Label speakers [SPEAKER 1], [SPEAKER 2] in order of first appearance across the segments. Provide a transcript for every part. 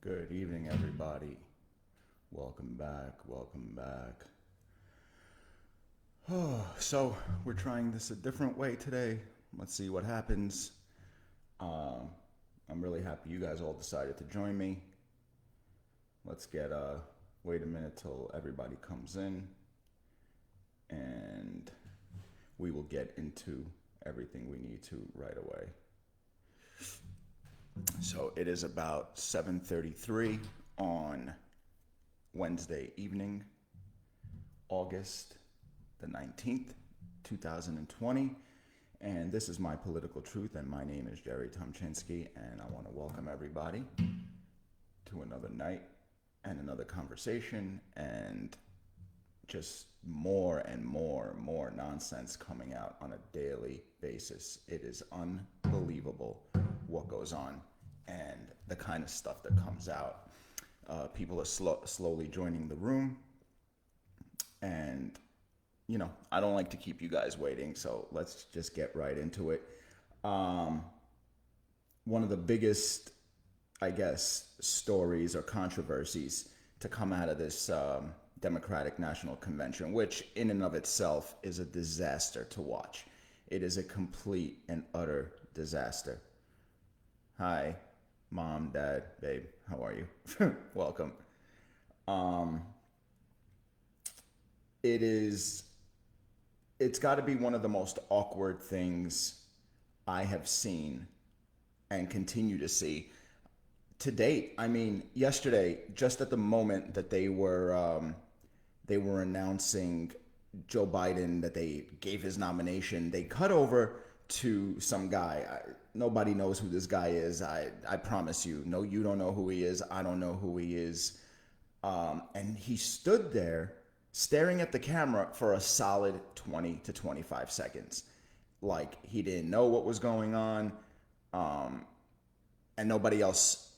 [SPEAKER 1] Good evening, everybody. Welcome back. Welcome back. So, we're trying this a different way today. Let's see what happens. Um, I'm really happy you guys all decided to join me. Let's wait a minute till everybody comes in and we will get into everything we need to right away. So it is about 7:33 on Wednesday evening, August the 19th, 2020. And this is My Political Truth, and my name is Jerry Tomchinsky, and I want to welcome everybody to another night and another conversation, and just more and more nonsense coming out on a daily basis. It is unbelievable what goes on and the kind of stuff that comes out. People are slowly joining the room, and I don't like to keep you guys waiting, so let's just get right into it. One of the biggest, I guess, stories or controversies to come out of this Democratic National Convention, which in and of itself is a disaster to watch. It is a complete and utter disaster. Hi, Mom, Dad, babe, how are you? Welcome. Um, it is it's got to be one of the most awkward things I have seen and continue to see to date. I mean, yesterday, just at the moment that they were announcing Joe Biden, that they gave his nomination, they cut over to some guy. Nobody knows who this guy is. I promise you. No, you don't know who he is. I don't know who he is. And he stood there staring at the camera for a solid 20 to 25 seconds. Like he didn't know what was going on. And nobody else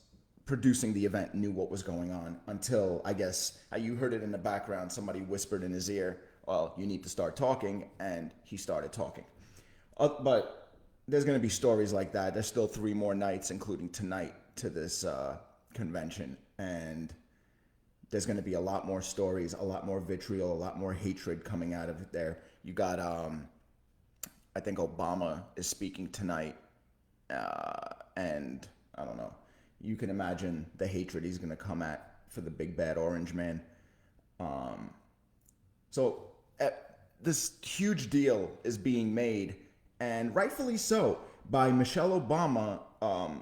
[SPEAKER 1] producing the event knew what was going on until, I guess, you heard it in the background. Somebody whispered in his ear, well, you need to start talking. And he started talking. But there's going to be stories like that. There's still 3 more nights, including tonight, to this convention. And there's going to be a lot more stories, a lot more vitriol, a lot more hatred coming out of it there. You got, I think Obama is speaking tonight. And I don't know. You can imagine the hatred he's going to come at for the big bad orange man. So this huge deal is being made, and rightfully so, by Michelle Obama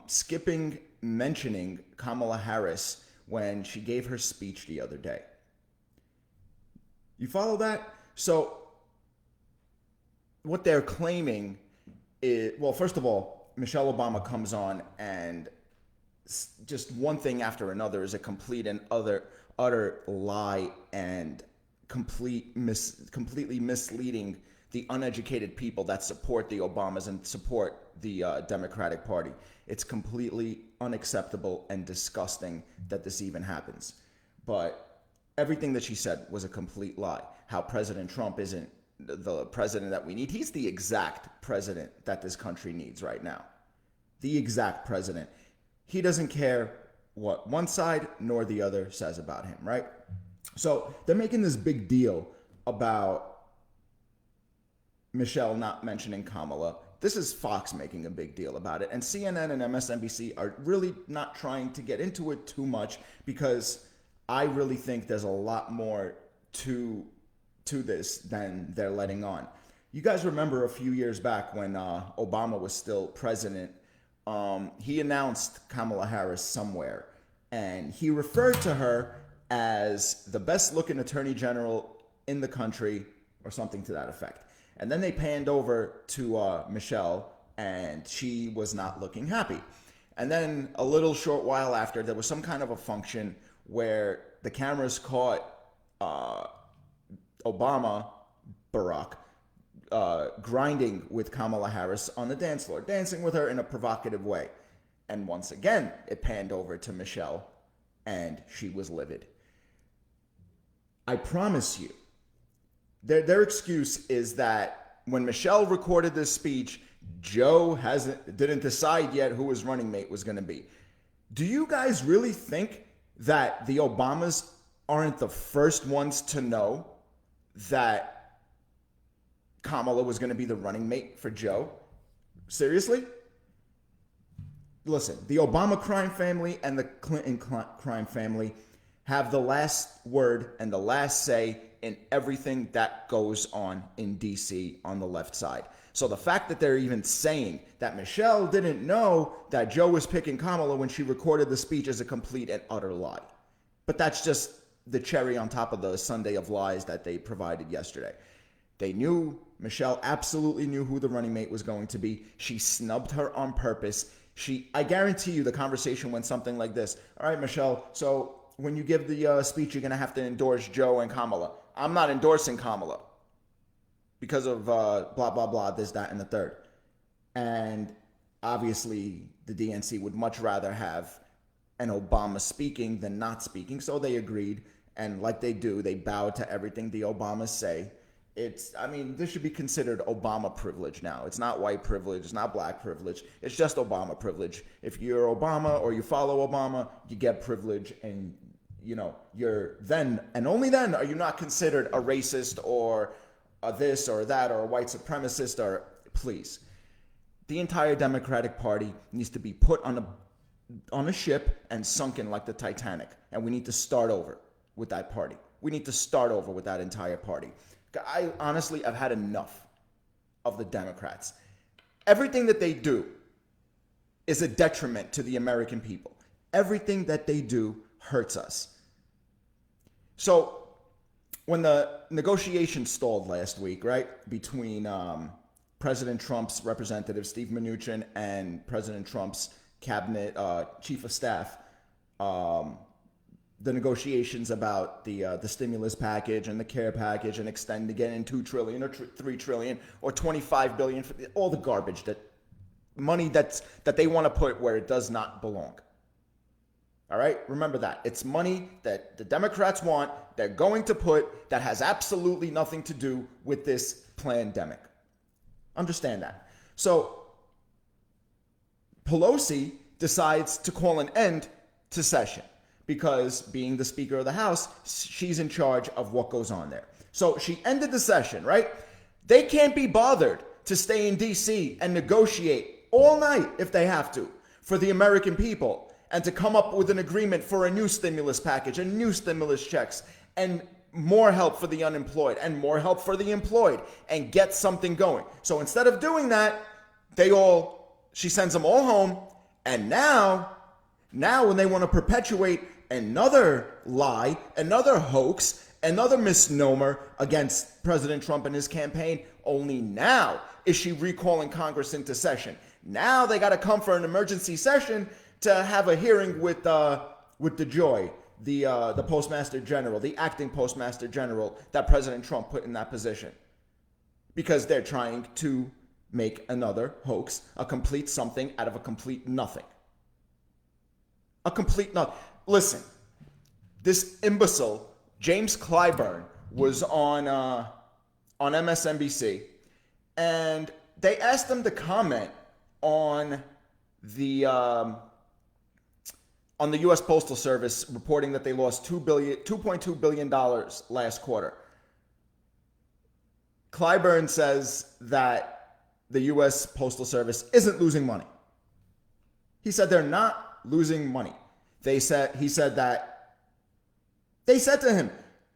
[SPEAKER 1] skipping mentioning Kamala Harris when she gave her speech the other day. You follow that? So what they're claiming is, well, first of all, Michelle Obama comes on and just one thing after another is a complete and utter lie and completely misleading the uneducated people that support the Obamas and support the Democratic Party. It's completely unacceptable and disgusting that this even happens. But everything that she said was a complete lie. How President Trump isn't the president that we need. He's the exact president that this country needs right now. The exact president. He doesn't care what one side nor the other says about him, right? So they're making this big deal about Michelle not mentioning Kamala. This is Fox making a big deal about it. And CNN and MSNBC are really not trying to get into it too much because I really think there's a lot more to this than they're letting on. You guys remember a few years back when Obama was still president, he announced Kamala Harris somewhere, and he referred to her as the best looking attorney general in the country or something to that effect. And then they panned over to Michelle, and she was not looking happy. And then a little short while after, there was some kind of a function where the cameras caught Barack, grinding with Kamala Harris on the dance floor, dancing with her in a provocative way. And once again, it panned over to Michelle, and she was livid. I promise you, their excuse is that when Michelle recorded this speech, Joe didn't decide yet who his running mate was going to be. Do you guys really think that the Obamas aren't the first ones to know that Kamala was going to be the running mate for Joe? Seriously? Listen, the Obama crime family and the Clinton crime family have the last word and the last say in everything that goes on in DC on the left side. So the fact that they're even saying that Michelle didn't know that Joe was picking Kamala when she recorded the speech is a complete and utter lie. But that's just the cherry on top of the sundae of lies that they provided yesterday. They knew, Michelle absolutely knew who the running mate was going to be. She snubbed her on purpose. I guarantee you the conversation went something like this. All right, Michelle, so when you give the speech, you're going to have to endorse Joe and Kamala. I'm not endorsing Kamala because of blah, blah, blah, this, that, and the third. And obviously, the DNC would much rather have an Obama speaking than not speaking. So they agreed. And like they do, they bowed to everything the Obamas say. This should be considered Obama privilege now. It's not white privilege. It's not black privilege. It's just Obama privilege. If you're Obama or you follow Obama, you get privilege, and you're then and only then are you not considered a racist or a this or that or a white supremacist. Or please, the entire Democratic Party needs to be put on a ship and sunken like the Titanic, and we need to start over with that party. We need to start over with that entire party. I honestly, I've had enough of the Democrats. Everything that they do is a detriment to the American people. Everything that they do hurts us. So when the negotiations stalled last week, right, between President Trump's representative, Steve Mnuchin, and President Trump's cabinet chief of staff, the negotiations about the stimulus package and the care package and extend again in $2 trillion or $3 trillion or $25 billion for all the garbage money that they want to put where it does not belong. All right, remember that it's money that the Democrats want. They're going to put that has absolutely nothing to do with this pandemic. Understand that. So Pelosi decides to call an end to session, because being the Speaker of the House, she's in charge of what goes on there. So she ended the session, right? They can't be bothered to stay in DC and negotiate all night if they have to for the American people and to come up with an agreement for a new stimulus package and new stimulus checks and more help for the unemployed and more help for the employed and get something going. So instead of doing that, she sends them all home. And now when they want to perpetuate another lie, another hoax, another misnomer against President Trump and his campaign, only now is she recalling Congress into session. Now they got to come for an emergency session to have a hearing with DeJoy, the Postmaster General, the acting Postmaster General that President Trump put in that position, because they're trying to make another hoax, a complete something out of a complete nothing. A complete nothing. Listen, this imbecile, James Clyburn, was on MSNBC, and they asked him to comment on the U.S. Postal Service reporting that they lost $2.2 billion last quarter. Clyburn says that the U.S. Postal Service isn't losing money. He said they're not losing money. They said to him,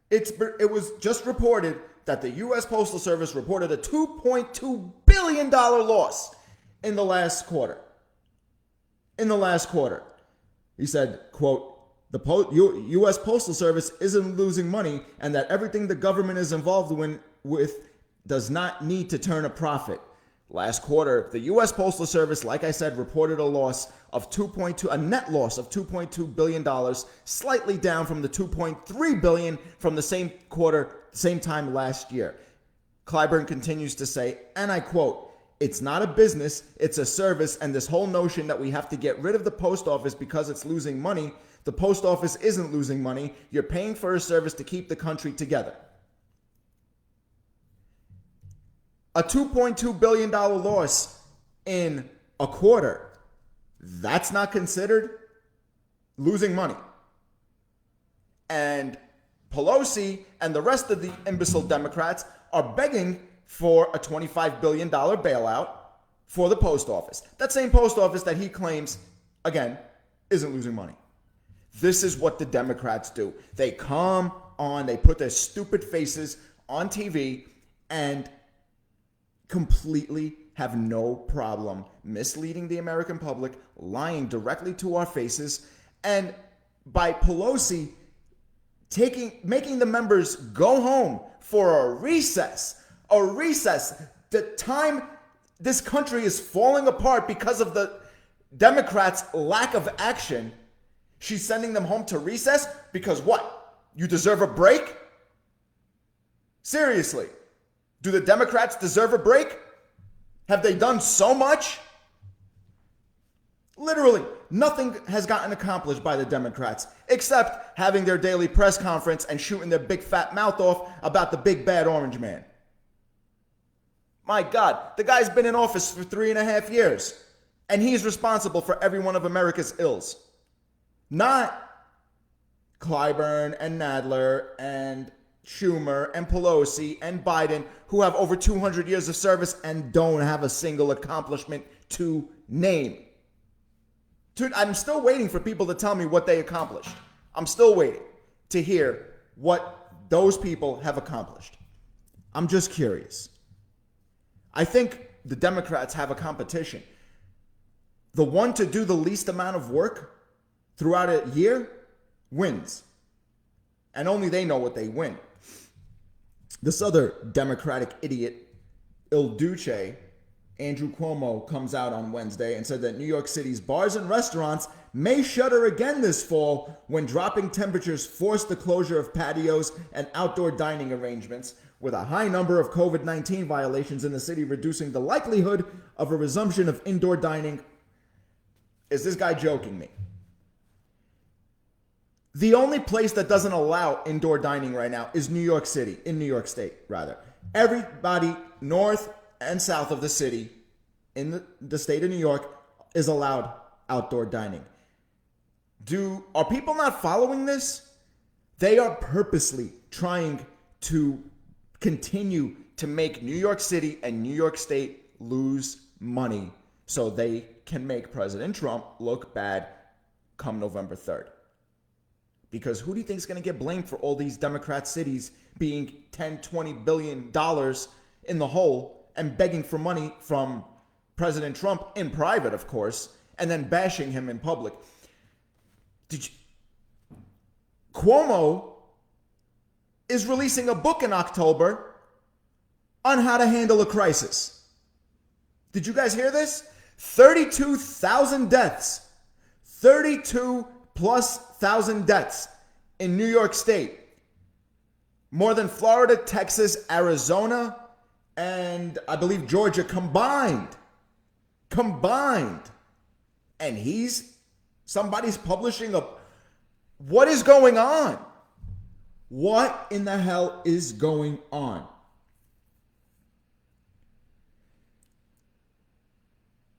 [SPEAKER 1] it was just reported that the U.S. Postal Service reported a $2.2 billion loss in the last quarter. He said, quote, the U.S. Postal Service isn't losing money, and that everything the government is involved with does not need to turn a profit. Last quarter, the U.S. Postal Service, like I said, reported a net loss of $2.2 billion, slightly down from the $2.3 billion from the same time last year. Clyburn continues to say, and I quote, "It's not a business, it's a service, and this whole notion that we have to get rid of the post office because it's losing money, the post office isn't losing money. You're paying for a service to keep the country together." A $2.2 billion loss in a quarter, that's not considered losing money. And Pelosi and the rest of the imbecile Democrats are begging for a $25 billion bailout for the post office. That same post office that he claims, again, isn't losing money. This is what the Democrats do. They come on, they put their stupid faces on TV and completely have no problem misleading the American public, lying directly to our faces, and by Pelosi making the members go home for a recess. The time this country is falling apart because of the Democrats' lack of action, she's sending them home to recess because what? You deserve a break? Seriously, do the Democrats deserve a break? Have they done so much? Literally, nothing has gotten accomplished by the Democrats except having their daily press conference and shooting their big fat mouth off about the big bad orange man. My God, the guy's been in office for 3.5 years, and he's responsible for every one of America's ills. Not Clyburn and Nadler and Schumer and Pelosi and Biden, who have over 200 years of service and don't have a single accomplishment to name. Dude, I'm still waiting for people to tell me what they accomplished. I'm still waiting to hear what those people have accomplished. I'm just curious. I think the Democrats have a competition. The one to do the least amount of work throughout a year wins. And only they know what they win. This other Democratic idiot, Il Duce, Andrew Cuomo, comes out on Wednesday and said that New York City's bars and restaurants may shutter again this fall when dropping temperatures force the closure of patios and outdoor dining arrangements, with a high number of COVID-19 violations in the city reducing the likelihood of a resumption of indoor dining. Is this guy joking me? The only place that doesn't allow indoor dining right now is New York City, in New York State, rather. Everybody north and south of the city in the state of New York is allowed outdoor dining. Are people not following this? They are purposely trying to continue to make New York City and New York State lose money so they can make President Trump look bad come November 3rd. Because who do you think is going to get blamed for all these Democrat cities being $10-20 billion in the hole and begging for money from President Trump in private, of course, and then bashing him in public? Cuomo is releasing a book in October on how to handle a crisis. Did you guys hear this? 32,000 deaths. 32,000+ deaths in New York State. More than Florida, Texas, Arizona, and I believe Georgia combined. And somebody's publishing what is going on? What in the hell is going on?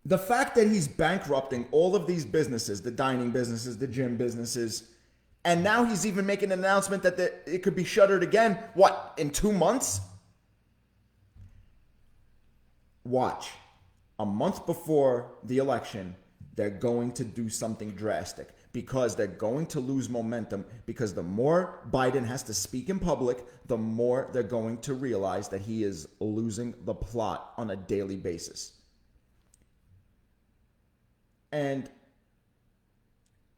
[SPEAKER 1] The fact that he's bankrupting all of these businesses, the dining businesses, the gym businesses, and now he's even making an announcement that it could be shuttered again, in 2 months? Watch. A month before the election, they're going to do something drastic because they're going to lose momentum, because the more Biden has to speak in public, the more they're going to realize that he is losing the plot on a daily basis. And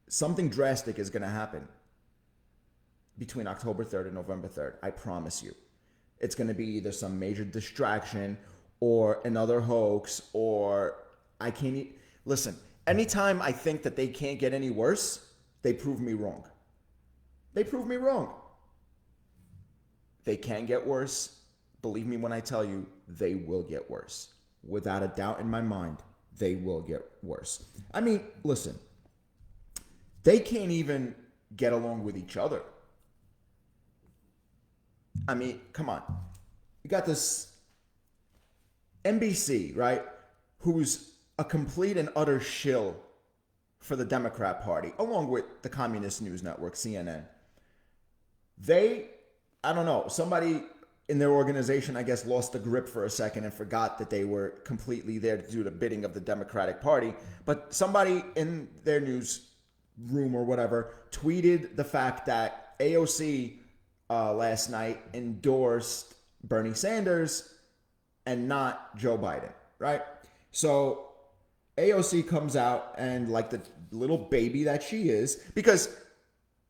[SPEAKER 1] something drastic is going to happen between October 3rd and November 3rd. I promise you. It's going to be either some major distraction or another hoax, or listen, anytime I think that they can't get any worse, they prove me wrong. They can get worse. Believe me when I tell you, they will get worse. Without a doubt in my mind, they will get worse. I mean, listen, they can't even get along with each other. I mean, come on. You got this NBC, right? Who's a complete and utter shill for the Democrat Party, along with the Communist News Network, CNN. I don't know, somebody in their organization, I guess, lost the grip for a second and forgot that they were completely there to do the bidding of the Democratic Party. But somebody in their newsroom or whatever tweeted the fact that AOC last night endorsed Bernie Sanders and not Joe Biden, right? So AOC comes out and, like the little baby that she is, because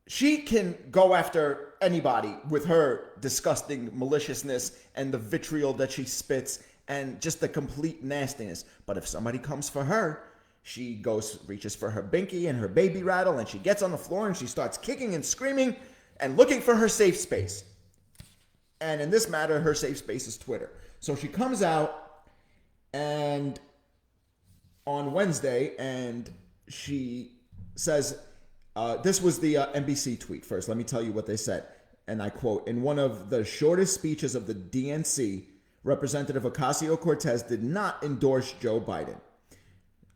[SPEAKER 1] she can go after anybody with her disgusting maliciousness and the vitriol that she spits and just the complete nastiness. But if somebody comes for her, she reaches for her binky and her baby rattle, and she gets on the floor and she starts kicking and screaming and looking for her safe space. And in this matter, her safe space is Twitter. So she comes out and on Wednesday and she says, this was the NBC tweet first. Let me tell you what they said. And I quote, "In one of the shortest speeches of the DNC, Representative Ocasio-Cortez did not endorse Joe Biden.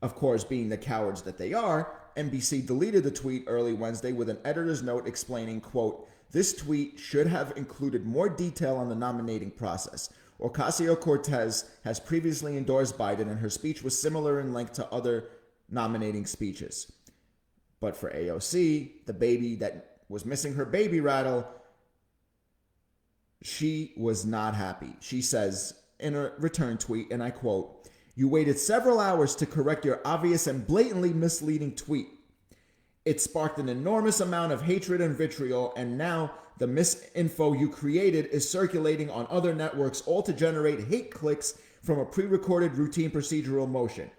[SPEAKER 1] Of course, being the cowards that they are, NBC deleted the tweet early Wednesday with an editor's note explaining, quote, this tweet should have included more detail on the nominating process. Ocasio-Cortez has previously endorsed Biden, and her speech was similar in length to other nominating speeches. But for AOC, the baby that was missing her baby rattle, she was not happy. She says in a return tweet, and I quote, you waited several hours to correct your obvious and blatantly misleading tweet. It sparked an enormous amount of hatred and vitriol, and now the misinfo you created is circulating on other networks, all to generate hate clicks from a pre-recorded routine procedural motion.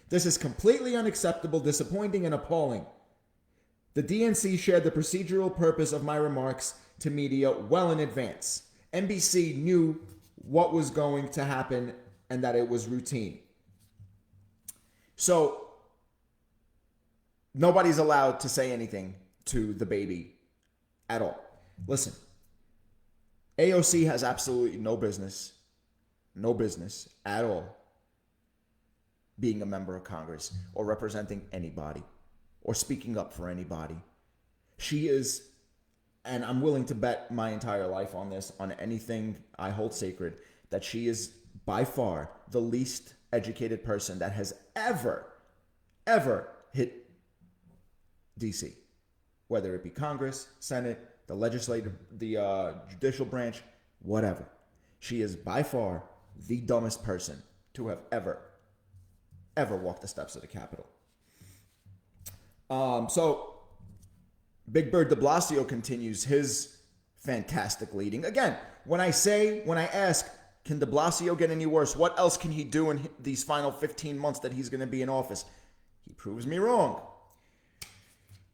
[SPEAKER 1] This is completely unacceptable, disappointing, and appalling. The DNC shared the procedural purpose of my remarks to media well in advance. NBC knew what was going to happen and that it was routine. So nobody's allowed to say anything to the baby at all. Listen, AOC has absolutely no business at all being a member of Congress or representing anybody or speaking up for anybody. She is, and I'm willing to bet my entire life on this, on anything I hold sacred, that she is by far the least educated person that has ever hit DC, whether it be Congress, Senate, the legislative, the judicial branch, whatever. She is by far the dumbest person to have ever walked the steps of the Capitol. So Big Bird de Blasio continues his fantastic leading. Again, when I ask, can de Blasio get any worse? What else can he do in these final 15 months that he's going to be in office? He proves me wrong.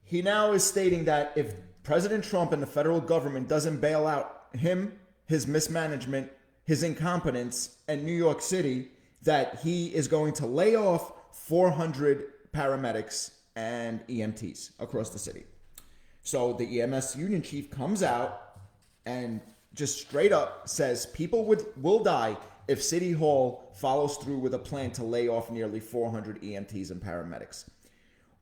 [SPEAKER 1] He now is stating that if President Trump and the federal government doesn't bail out him, his mismanagement, his incompetence, and New York City, that he is going to lay off 400 paramedics and EMTs across the city. So the EMS union chief comes out and just straight up says people will die if City Hall follows through with a plan to lay off nearly 400 EMTs and paramedics.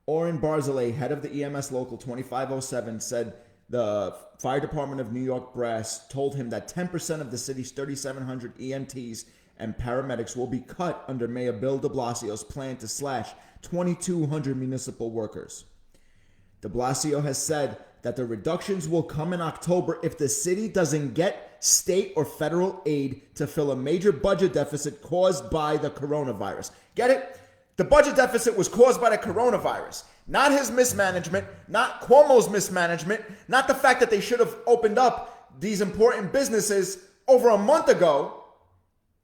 [SPEAKER 1] Oren Barzilay, head of the EMS Local 2507, said the Fire Department of New York brass told him that 10% of the city's 3,700 EMTs and paramedics will be cut under Mayor Bill de Blasio's plan to slash 2,200 municipal workers. De Blasio has said that the reductions will come in October if the city doesn't get state or federal aid to fill a major budget deficit caused by the coronavirus. Get it? The budget deficit was caused by the coronavirus, not his mismanagement, not Cuomo's mismanagement, not the fact that they should have opened up these important businesses over a month ago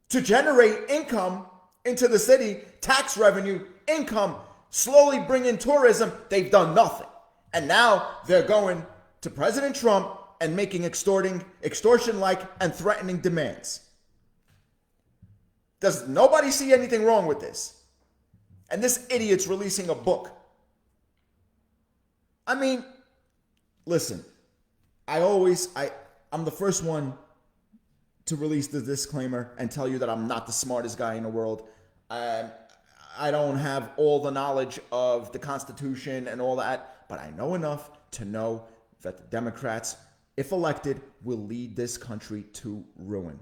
[SPEAKER 1] to generate income into the city, tax revenue, income, slowly bring in tourism. They've done nothing. And now they're going to President Trump and making extortion-like and threatening demands. Does nobody see anything wrong with this? And this idiot's releasing a book. I mean, listen, I'm the first one to release the disclaimer and tell you that I'm not the smartest guy in the world. I don't have all the knowledge of the Constitution and all that, but I know enough to know that the Democrats, if elected, will lead this country to ruin.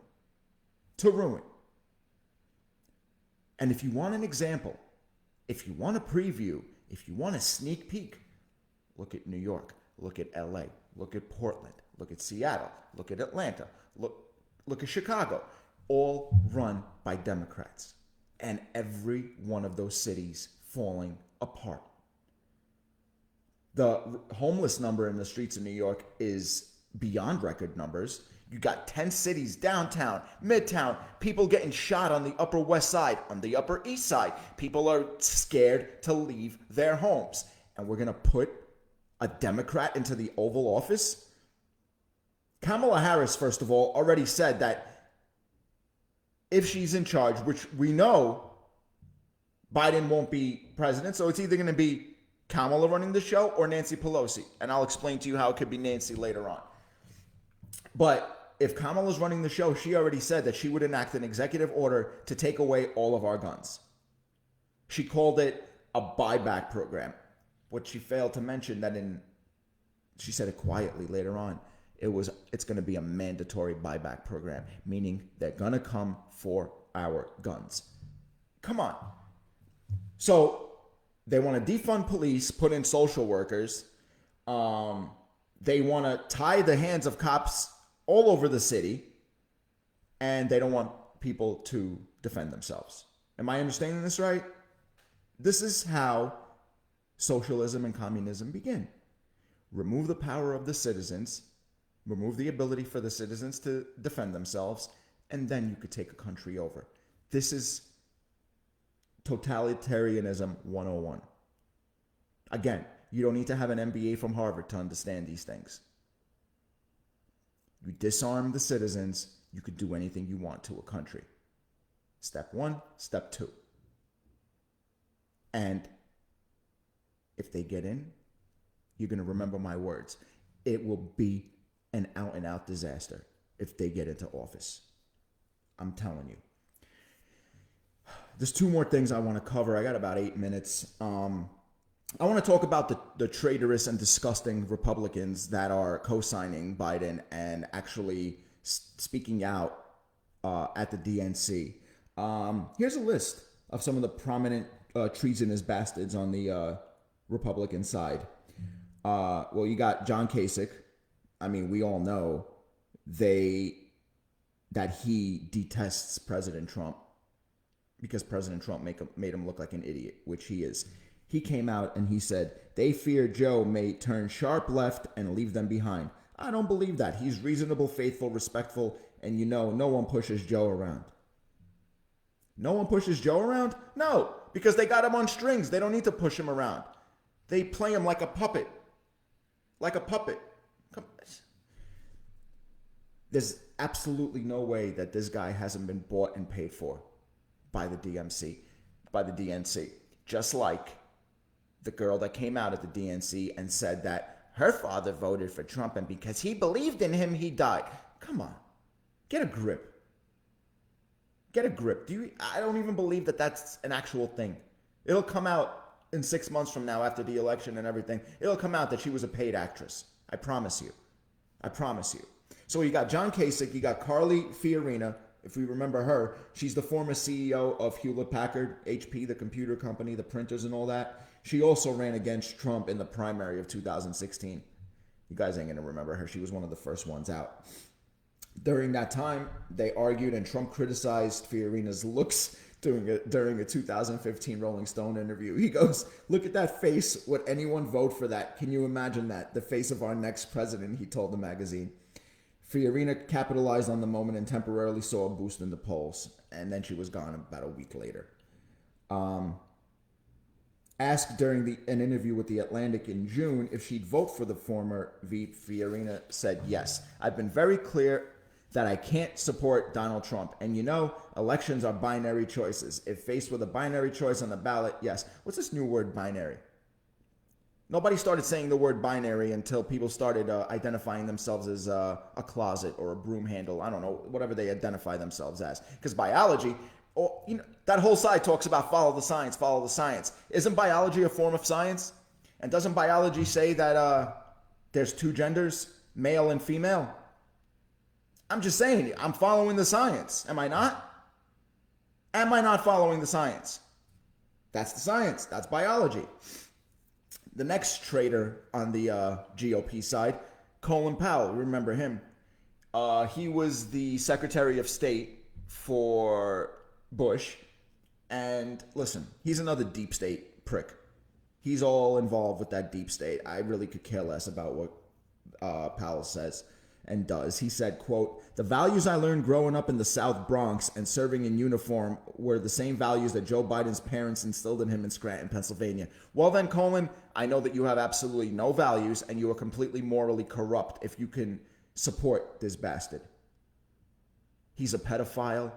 [SPEAKER 1] To ruin. And if you want an example, if you want a preview, if you want a sneak peek, look at New York, look at LA, look at Portland, look at Seattle, look at Atlanta, look at Chicago, all run by Democrats. And every one of those cities falling apart. The homeless number in the streets of New York is beyond record numbers. You got 10 cities, downtown, midtown, people getting shot on the Upper West Side, on the Upper East Side. People are scared to leave their homes. And we're going to put a Democrat into the Oval Office? Kamala Harris, first of all, already said that if she's in charge, which we know Biden won't be president, so it's either going to be Kamala running the show or Nancy Pelosi. And I'll explain to you how it could be Nancy later on. But if Kamala's running the show, she already said that she would enact an executive order to take away all of our guns. She called it a buyback program. What she failed to mention she said it quietly later on, it's going to be a mandatory buyback program, meaning they're going to come for our guns. Come on. So they want to defund police, put in social workers. They want to tie the hands of cops all over the city, and they don't want people to defend themselves. Am I understanding this right? This is how socialism and communism begin. Remove the power of the citizens, remove the ability for the citizens to defend themselves, and then you could take a country over. This is totalitarianism 101. Again, you don't need to have an MBA from Harvard to understand these things. You disarm the citizens, you could do anything you want to a country. Step 1, step 2. And if they get in, you're going to remember my words. It will be an out-and-out disaster if they get into office. I'm telling you. There's 2 more things I want to cover. I got about 8 minutes. I want to talk about the traitorous and disgusting Republicans that are co-signing Biden and actually speaking out at the DNC. Here's a list of some of the prominent treasonous bastards on the Republican side. Well, you got John Kasich. I mean, we all know that he detests President Trump because President Trump made him look like an idiot, which he is. He came out and he said, they fear Joe may turn sharp left and leave them behind. I don't believe that. He's reasonable, faithful, respectful, and no one pushes Joe around. No one pushes Joe around? No, because they got him on strings. They don't need to push him around. They play him like a puppet. Like a puppet. There's absolutely no way that this guy hasn't been bought and paid for by the DNC. Just like the girl that came out at the DNC and said that her father voted for Trump and because he believed in him, he died. Come on. Get a grip. Get a grip. I don't even believe that that's an actual thing. It'll come out in 6 months from now after the election and everything. It'll come out that she was a paid actress. I promise you. I promise you. So you got John Kasich, you got Carly Fiorina. If we remember her, she's the former CEO of Hewlett-Packard, HP, the computer company, the printers and all that. She also ran against Trump in the primary of 2016. You guys ain't going to remember her. She was one of the first ones out. During that time, they argued and Trump criticized Fiorina's looks during a 2015 Rolling Stone interview. He goes, look at that face. Would anyone vote for that? Can you imagine that? The face of our next president, he told the magazine. Fiorina capitalized on the moment and temporarily saw a boost in the polls, and then she was gone about a week later. Asked during an interview with The Atlantic in June if she'd vote for the former VP, Fiorina said yes. I've been very clear that I can't support Donald Trump. And elections are binary choices. If faced with a binary choice on the ballot, yes. What's this new word, binary? Nobody started saying the word binary until people started identifying themselves as a closet or a broom handle. I don't know, whatever they identify themselves as. Because biology, Or, that whole side talks about follow the science, follow the science. Isn't biology a form of science? And doesn't biology say that there's two genders, male and female? I'm just saying, I'm following the science. Am I not? Am I not following the science? That's the science. That's biology. The next traitor on the GOP side, Colin Powell. Remember him? He was the Secretary of State for Bush. And listen, he's another deep state prick. He's all involved with that deep state. I really could care less about what Powell says and does. He said, quote, "The values I learned growing up in the South Bronx and serving in uniform were the same values that Joe Biden's parents instilled in him in Scranton, Pennsylvania." Well then, Colin, I know that you have absolutely no values and you are completely morally corrupt if you can support this bastard. He's a pedophile.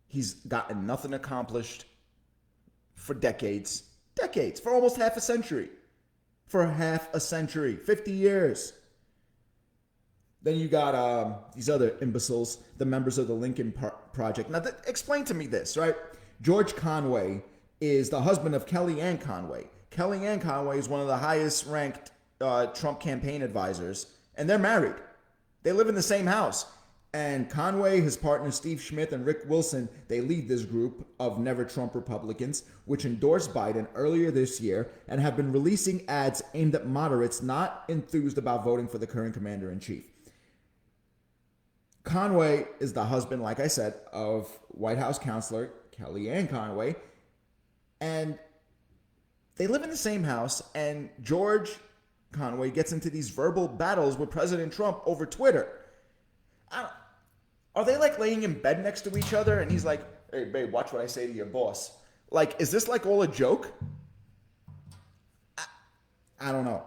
[SPEAKER 1] He's gotten nothing accomplished for decades, for almost half a century, 50 years. Then you got these other imbeciles, the members of the Lincoln Project. Now, explain to me this, right? George Conway is the husband of Kellyanne Conway. Kellyanne Conway is one of the highest ranked Trump campaign advisors, and they're married. They live in the same house. And Conway, his partner Steve Schmidt, and Rick Wilson, they lead this group of Never Trump Republicans, which endorsed Biden earlier this year and have been releasing ads aimed at moderates not enthused about voting for the current commander-in-chief. Conway is the husband, like I said, of White House counselor Kellyanne Conway, and they live in the same house, and George Conway gets into these verbal battles with President Trump over Twitter. Are they like laying in bed next to each other and he's like, "Hey babe, watch what I say to your boss"? Like, is this like all a joke? I don't know.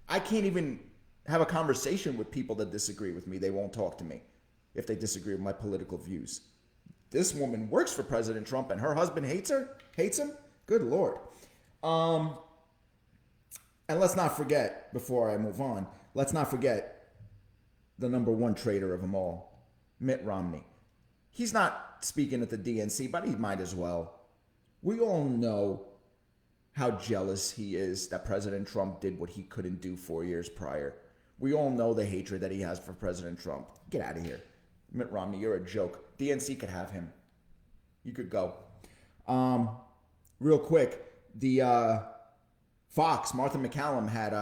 [SPEAKER 1] I can't even have a conversation with people that disagree with me. They won't talk to me if they disagree with my political views. This woman works for President Trump and her husband hates him? Good Lord. And let's not forget, before I move on, let's not forget the number one traitor of them all, Mitt Romney. He's not speaking at the DNC, but he might as well. We all know how jealous he is that President Trump did what he couldn't do 4 years prior. We all know the hatred that he has for President Trump. Get out of here. Mitt Romney, you're a joke. DNC could have him. You could go. Real quick, the Fox, Martha McCallum had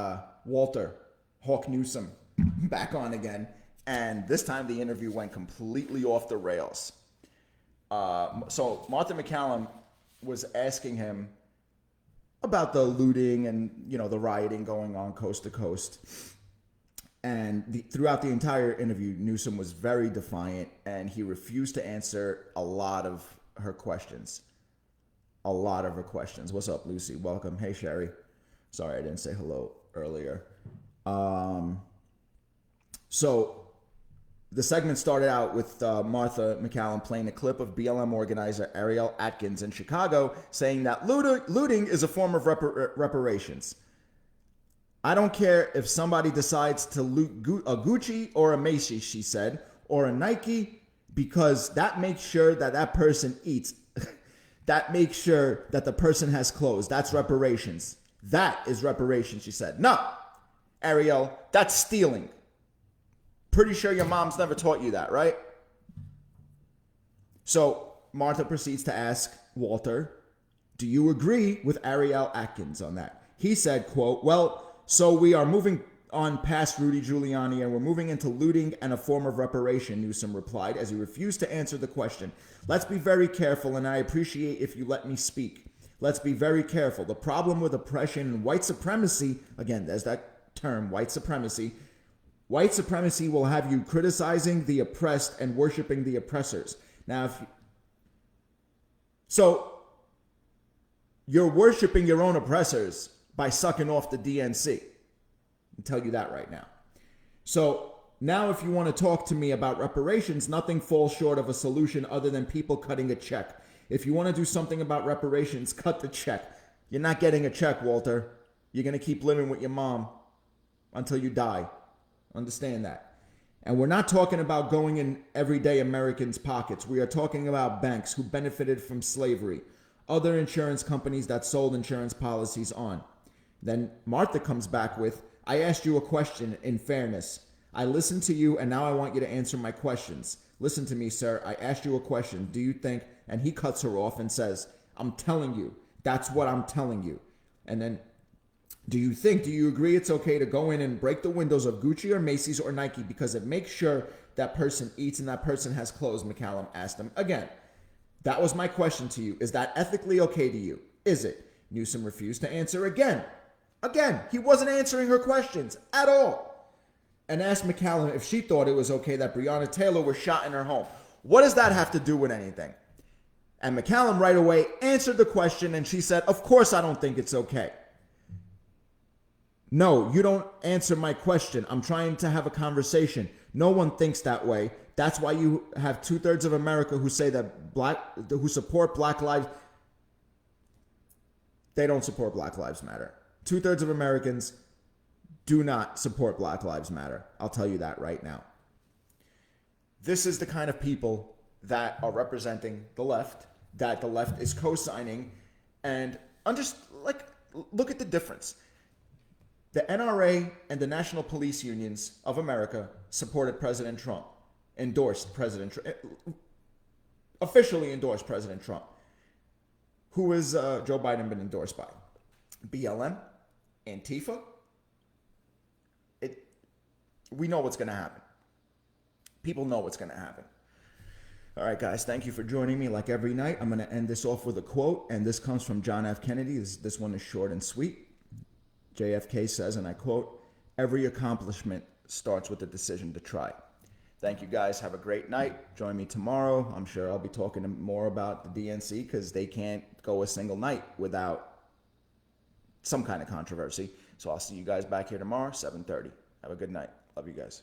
[SPEAKER 1] Walter Hawk Newsom back on again. And this time the interview went completely off the rails. So Martha McCallum was asking him about the looting and, the rioting going on coast to coast. And throughout the entire interview, Newsom was very defiant and he refused to answer a lot of her questions. What's up, Lucy? Welcome. Hey, Sherry. Sorry, I didn't say hello earlier. So the segment started out with Martha McCallum playing a clip of BLM organizer Ariel Atkins in Chicago saying that looting is a form of reparations. "I don't care if somebody decides to loot a Gucci or a Macy's," she said, "or a Nike, because that makes sure that person eats. That makes sure that the person has clothes. That's reparations. That is reparations," she said. "No, Ariel, that's stealing. Pretty sure your mom's never taught you that, right?" So Martha proceeds to ask Walter, "Do you agree with Ariel Atkins on that?" He said, quote, "Well, so we are moving on past Rudy Giuliani and we're moving into looting and a form of reparation," Newsom replied as he refused to answer the question. "Let's be very careful, and I appreciate if you let me speak. Let's be very careful. The problem with oppression and white supremacy," again, there's that term, white supremacy. "White supremacy will have you criticizing the oppressed and worshiping the oppressors." Now, so you're worshiping your own oppressors by sucking off the DNC. I'll tell you that right now. So now if you want to talk to me about reparations, nothing falls short of a solution other than people cutting a check. If you want to do something about reparations, cut the check. You're not getting a check, Walter. You're going to keep living with your mom until you die. Understand that.
[SPEAKER 2] And we're not talking about going in everyday Americans' pockets. We are talking about banks who benefited from slavery, other insurance companies that sold insurance policies on. Then Martha comes back with, I asked you a question in fairness. I listened to you and now I want you to answer my questions. Listen to me, sir. I asked you a question. Do you think? And he cuts her off and says, I'm telling you. That's what I'm telling you. And then, do you agree it's okay to go in and break the windows of Gucci or Macy's or Nike because it makes sure that person eats and that person has clothes? McCallum asked him. Again, that was my question to you. Is that ethically okay to you? Is it? Newsom refused to answer again. Again, he wasn't answering her questions at all. And asked McCallum if she thought it was okay that Breonna Taylor was shot in her home. What does that have to do with anything? And McCallum right away answered the question and she said, of course I don't think it's okay. No, you don't answer my question. I'm trying to have a conversation. No one thinks that way. That's why you have 2/3 of America who say that who support Black Lives. They don't support Black Lives Matter. 2/3 of Americans do not support Black Lives Matter. I'll tell you that right now. This is the kind of people that are representing the left, that the left is co-signing, and look at the difference. The NRA and the National Police Unions of America supported President Trump, endorsed President Trump, officially endorsed President Trump. Who has Joe Biden been endorsed by? BLM, Antifa. We know what's going to happen. People know what's going to happen. All right, guys, thank you for joining me like every night. I'm going to end this off with a quote, and this comes from John F. Kennedy. This one is short and sweet. JFK says, and I quote, every accomplishment starts with a decision to try. Thank you, guys. Have a great night. Join me tomorrow. I'm sure I'll be talking more about the DNC because they can't go a single night without some kind of controversy. So I'll see you guys back here tomorrow, 7:30. Have a good night. Love you guys.